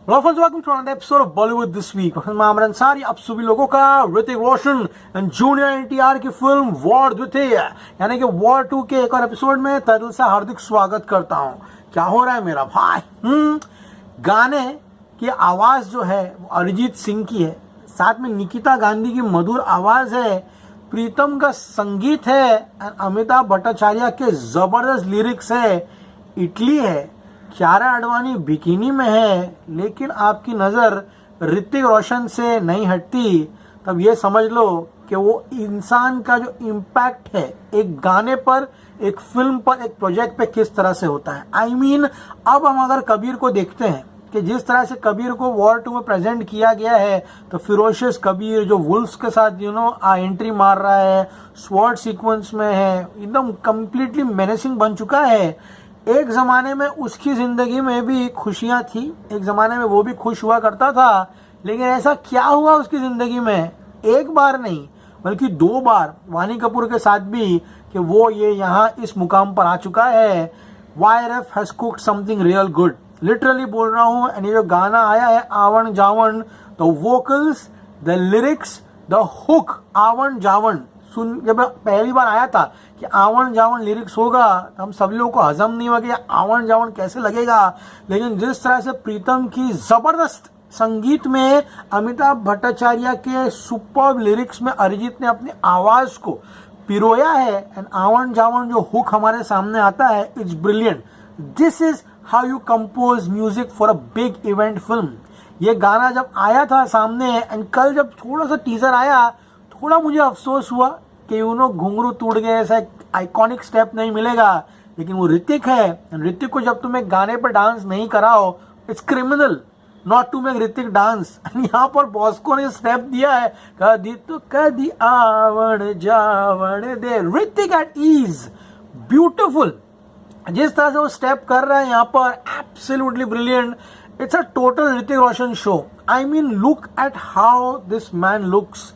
Welcome to another episode of Bollywood this week. मैं आमर अंसारी आप सभी लोगों का ऋतिक रोशन एंड जूनियर एनटीआर की फिल्म वॉर द्वितीय यानी कि वॉर 2 के एक और एपिसोड में तहे दिल से हार्दिक स्वागत करता हूं। क्या हो रहा है मेरा भाई? गाने की आवाज जो है वो अरिजीत सिंह की है, साथ में निकिता गांधी की मधुर आवाज है, प्रीतम का संगीत है, अमिताभ भट्टाचार्य के जबरदस्त लिरिक्स है, इटली है, कियारा आडवाणी बिकिनी में है, लेकिन आपकी नज़र ऋतिक रोशन से नहीं हटती, तब ये समझ लो कि वो इंसान का जो इम्पैक्ट है एक गाने पर, एक फिल्म पर, एक प्रोजेक्ट पे किस तरह से होता है। I mean, अब हम अगर कबीर को देखते हैं कि जिस तरह से कबीर को वॉर 2 में प्रेजेंट किया गया है, तो फिरोशियस कबीर जो वुल्फ्स के साथ एंट्री मार रहा है, स्वॉर्ड सीक्वेंस में है, एकदम कंप्लीटली मेनेसिंग बन चुका है। एक ज़माने में उसकी ज़िंदगी में भी खुशियाँ थी, एक ज़माने में वो भी खुश हुआ करता था, लेकिन ऐसा क्या हुआ उसकी ज़िंदगी में, एक बार नहीं बल्कि 2 बार वानी कपूर के साथ भी, कि वो ये यहाँ इस मुकाम पर आ चुका है। YRF has cooked something real good, literally बोल रहा हूँ। एंड ये जो गाना आया है आवन जावन, the vocals, the lyrics, the hook, आवन जावन सुन, जब पहली बार आया था कि आवन जावन लिरिक्स होगा तो हम सभी लोगों को हजम नहीं हुआ कि आवन जावन कैसे लगेगा, लेकिन जिस तरह से प्रीतम की जबरदस्त संगीत में, अमिताभ भट्टाचार्य के सुपर्ब लिरिक्स में अरिजीत ने अपनी आवाज को पिरोया है, एंड आवन जावन जो हुक हमारे सामने आता है, it's brilliant. This is how you compose music for a big event film. ये गाना जब आया था सामने, एंड कल जब थोड़ा सा टीजर आया, थोड़ा मुझे अफसोस हुआ कि घुंघरू टूट गए, ऐसा आइकॉनिक स्टेप नहीं मिलेगा, लेकिन वो ऋतिक है। ऋतिक को जब तुम एक गाने पर डांस नहीं कराओ, it's criminal not to make Hrithik dance. यहाँ पर बॉस्को ने स्टेप दिया है, कदी तो कदी आवण जावण दे, ऋतिक एट ईज, ब्यूटिफुल। जिस तरह से वो स्टेप कर रहा है यहाँ पर, absolutely brilliant. It's a total Hrithik Roshan show. I mean, look at how this man looks.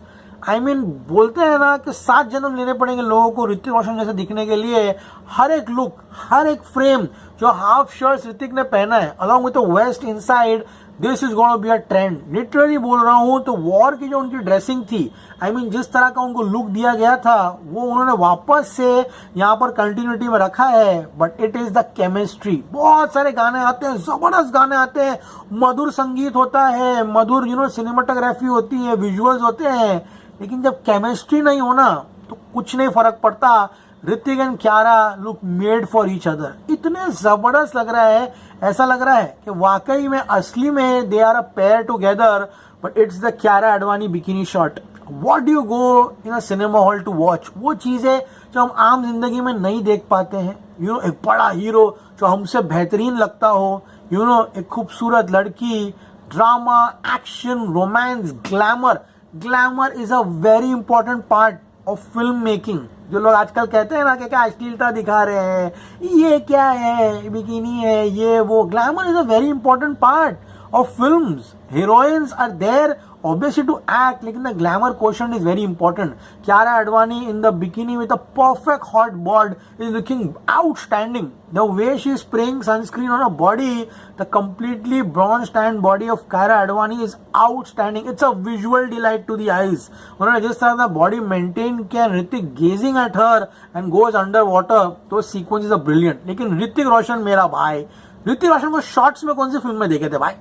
बोलते हैं ना कि 7 जन्म लेने पड़ेंगे लोगों को ऋतिक रोशन जैसे दिखने के लिए। हर एक लुक, हर एक फ्रेम, जो हाफ शर्ट ऋतिक ने पहना है along with the vest inside, this is gonna be a trend. Literally बोल रहा हूँ। तो वॉर की जो उनकी ड्रेसिंग थी, जिस तरह का उनको लुक दिया गया था, वो उन्होंने वापस से यहाँ पर कंटिन्यूटी में रखा है। But it is the chemistry. बहुत सारे गाने आते हैं, जबरदस्त गाने आते हैं, मधुर संगीत होता है, मधुर सिनेमाटोग्राफी होती है, विजुअल्स होते हैं, लेकिन जब केमिस्ट्री नहीं होना तो कुछ नहीं फर्क पड़ता। Hrithik and Kiara look made for each other. इतने जबरदस्त लग रहा है, ऐसा लग रहा है कि वाकई में असली में they are a pair together. But it's the Kiara Advani bikini shot. What do you go in a cinema hall to watch? वो चीजें जो हम आम जिंदगी में नहीं देख पाते हैं। एक बड़ा हीरो जो हमसे बेहतरीन लगता हो, एक खूबसूरत लड़की, drama, action, romance, glamour. Glamour is a very important part of film making. जो लोग आजकल कहते हैं ना कि क्या अश्लीलता दिखा रहे हैं, ये क्या है, बिकिनी है, ये वो, glamour is a very important part of films. Heroines are there obviously to act, लेकिन the glamour quotient is very important. Kiara Advani in the bikini with a perfect hot bod is looking outstanding. The way she is spraying sunscreen on her body, the completely bronzed tanned body of Kiara Advani is outstanding. It's a visual delight to the eyes. उन्होंने जिस तरह का body maintain किया, Hrithik gazing at her and goes underwater, तो sequences are brilliant. लेकिन ऋतिक रोशन मेरा भाई, ऋतिक रोशन को शॉर्ट्स में कौन सी फिल्म में देखे थे भाई?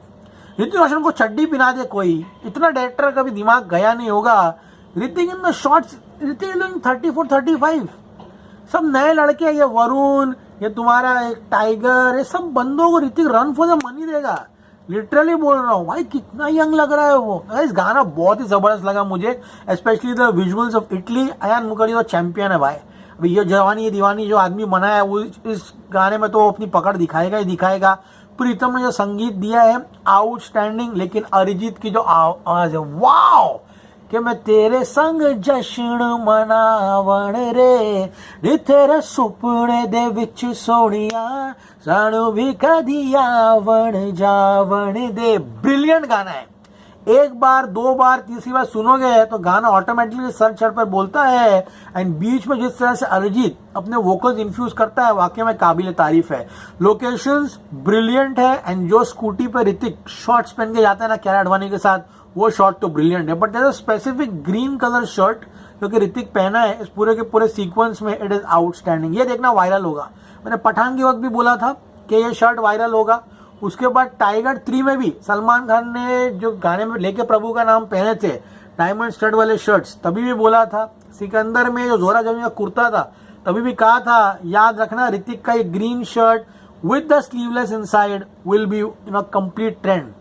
ऋतिक रोशन को चड्डी पिना दे कोई, इतना डायरेक्टर का भी दिमाग गया नहीं होगा। Hrithik in the shorts, Hrithik 34, 35, सब नए लड़के, ये वरुण, ये तुम्हारा एक टाइगर, ये सब बंदों को Hrithik run for the money देगा। लिटरली बोल रहा हूँ भाई, कितना यंग लग रहा है वो। इस गाना बहुत ही जबरदस्त लगा मुझे, specially the visuals of Italy. Ayan Mukherjee तो चैंपियन है भाई। अभी ये जवानी ये दीवानी जो आदमी बना है, वो इस गाने में तो अपनी पकड़ दिखाएगा ही दिखाएगा। प्रीतम ने जो संगीत दिया है, आउटस्टैंडिंग। लेकिन अरिजीत की जो आवाज है, वाओ, कि मैं तेरे संग जश्न मनावण रे तेरे सुपने दे विच सोनिया, सानू भी कदी आवण जावण दे। ब्रिलियंट गाना है, एक बार, दो बार, तीसरी बार सुनोगे तो गाना ऑटोमेटिकली सर चढ़ पर बोलता है। एंड बीच में जिस तरह से अरिजीत अपने वोकल्स इन्फ्यूज करता है वाकई में काबिल तारीफ है। लोकेशंस ब्रिलियंट है। एंड जो स्कूटी पे ऋतिक शॉर्ट्स पहन के जाता है ना कियारा आडवाणी के साथ, वो शॉट तो ब्रिलियंट है। But there is a specific green colour shirt जो कि ऋतिक पहना है इस पूरे के पूरे सीक्वेंस में, इट इज आउटस्टैंडिंग। ये देखना वायरल होगा। मैंने पठान के वक्त भी बोला था कि ये शर्ट वायरल होगा। उसके बाद टाइगर 3 में भी सलमान खान ने जो गाने में लेके प्रभु का नाम पहने थे डायमंड स्टड वाले शर्ट्स, तभी भी बोला था। सिकंदर में जो जोरा जमी का कुर्ता था, तभी भी कहा था याद रखना ऋतिक का ये green shirt with the sleeveless inside will be in a complete trend.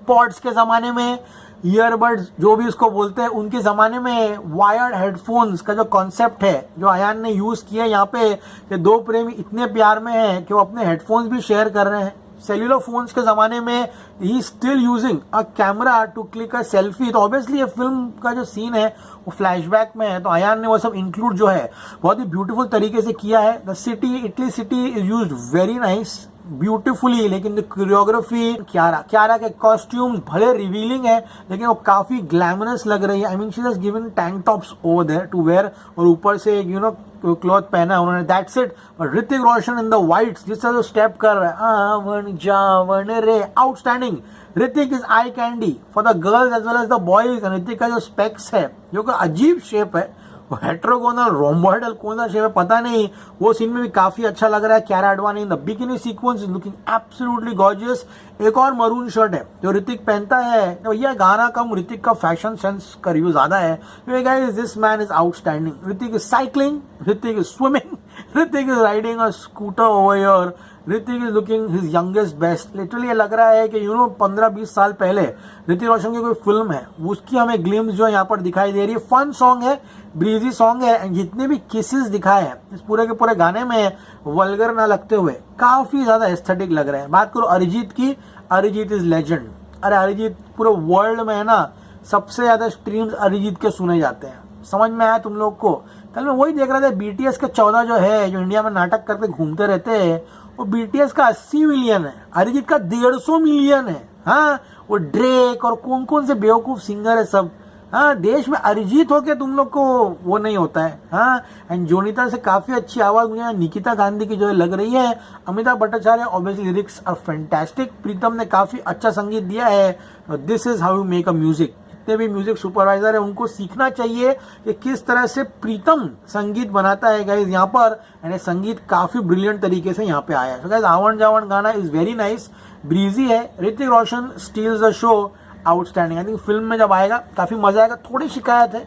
Pods के जमाने में, ईयरबड्स जो भी उसको बोलते हैं, उनके जमाने में वायर्ड हेडफोन्स का जो कॉन्सेप्ट है जो अयान ने यूज किया यहाँ पे, कि दो प्रेमी इतने प्यार में हैं कि वो अपने हेडफोन्स भी शेयर कर रहे हैं। सेल्युलर फोन्स के जमाने में ही still using a camera to click a selfie. तो ऑब्वियसली ये फिल्म का जो सीन है वो फ्लैशबैक में है, तो अयान ने वो सब इंक्लूड जो है बहुत ही ब्यूटीफुल तरीके से किया है। The city, Italy city is used very nice, beautifully. लेकिन जो कोरियोग्राफी, क्यारा के कॉस्ट्यूम्स भले रिवीलिंग है लेकिन वो काफी ग्लैमरस लग रही है। I mean she has given tank tops over there to wear, और ऊपर से यू नो क्लॉथ पहना है उन्होंने, that's it. Hrithik Roshan in the whites जिस तरह स्टेप कर रहा है, आवन जावन रे, outstanding. Hrithik is eye candy for the girls as well as the boys. ऋतिक का जो स्पेक्स है जो कि अजीब शेप है, हेट्रोगोनल रोम्बॉइडल कौन सा शेप है पता नहीं, वो सीन में भी काफी अच्छा लग रहा है। Kiara Advani in the bikini sequence is looking absolutely gorgeous. एक और मरून शर्ट है जो ऋतिक पहनता है, तो यह गाना कम, ऋतिक का फैशन सेंस का रिव्यू ज्यादा है। Guys this man is outstanding. Hrithik is cycling, Hrithik is swimming, Hrithik is riding a scooter over here, Hrithik is looking his youngest best. Literally लग रहा है कि 15-20 साल पहले ऋतिक रोशन की कोई फिल्म है उसकी हमें ग्लिम्स जो है यहाँ पर दिखाई दे रही है। फन सॉन्ग है, ब्रीजी सॉन्ग है, एंड जितने भी किसेस दिखाए हैं इस पूरे के पूरे गाने में वल्गर ना लगते हुए काफी ज्यादा एस्थेटिक लग रहे हैं। बात करो अरिजीत की, अरिजीत इज लेजेंड। अरे अरिजीत पूरे वर्ल्ड में है ना, सबसे ज्यादा स्ट्रीम्स अरिजीत के सुने जाते हैं। समझ में आया तुम लोग को? कल मैं वही देख रहा था, बीटीएस के 14 जो है जो इंडिया में नाटक करके घूमते रहते हैं, वो बीटीएस का 80 मिलियन है, अरिजीत का 150 मिलियन है। हाँ, वो ड्रेक और कौन कौन से बेवकूफ सिंगर है सब। हाँ, देश में अरिजीत होके तुम लोग को वो नहीं होता है। हाँ, एंड जोनिता से काफी अच्छी आवाज मुझे निकिता गांधी की जो है लग रही है। Amitabh Bhattacharya obviously lyrics are fantastic. Pritam ने काफी अच्छा संगीत दिया है। This is how you make a music. जितने भी म्यूजिक सुपरवाइजर है उनको सीखना चाहिए कि किस तरह से प्रीतम संगीत बनाता है गाइज यहाँ पर, एंड संगीत काफी ब्रिलियंट तरीके से यहाँ पे आया है। गाइज आवन जावन गाना इज वेरी नाइस, ब्रीजी है। Hrithik Roshan steals the show, outstanding. I think film में जब आएगा काफी मजा आएगा। थोड़ी शिकायत है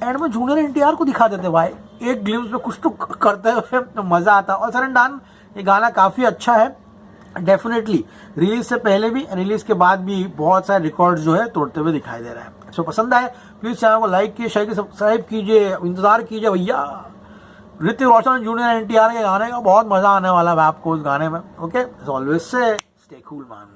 एंड में जूनियर एनटीआर को दिखा देते भाई, एक ग्लिम्स में कुछ तो करते हुए तो मजा आता। और सर एंड डन, ये गाना काफी अच्छा है डेफिनेटली। रिलीज से पहले भी, रिलीज के बाद भी बहुत सारे रिकॉर्ड्स जो है तोड़ते हुए दिखाई दे रहा है। सो पसंद आए प्लीज चैनल को लाइक कीजिए, शेयर कीजिए, सब्सक्राइब कीजिए, इंतजार कीजिए भैया। ऋतिक रोशन जूनियर एनटीआर के गाने का बहुत मजा आने वाला है आपको उस गाने में। Okay, always say stay cool man.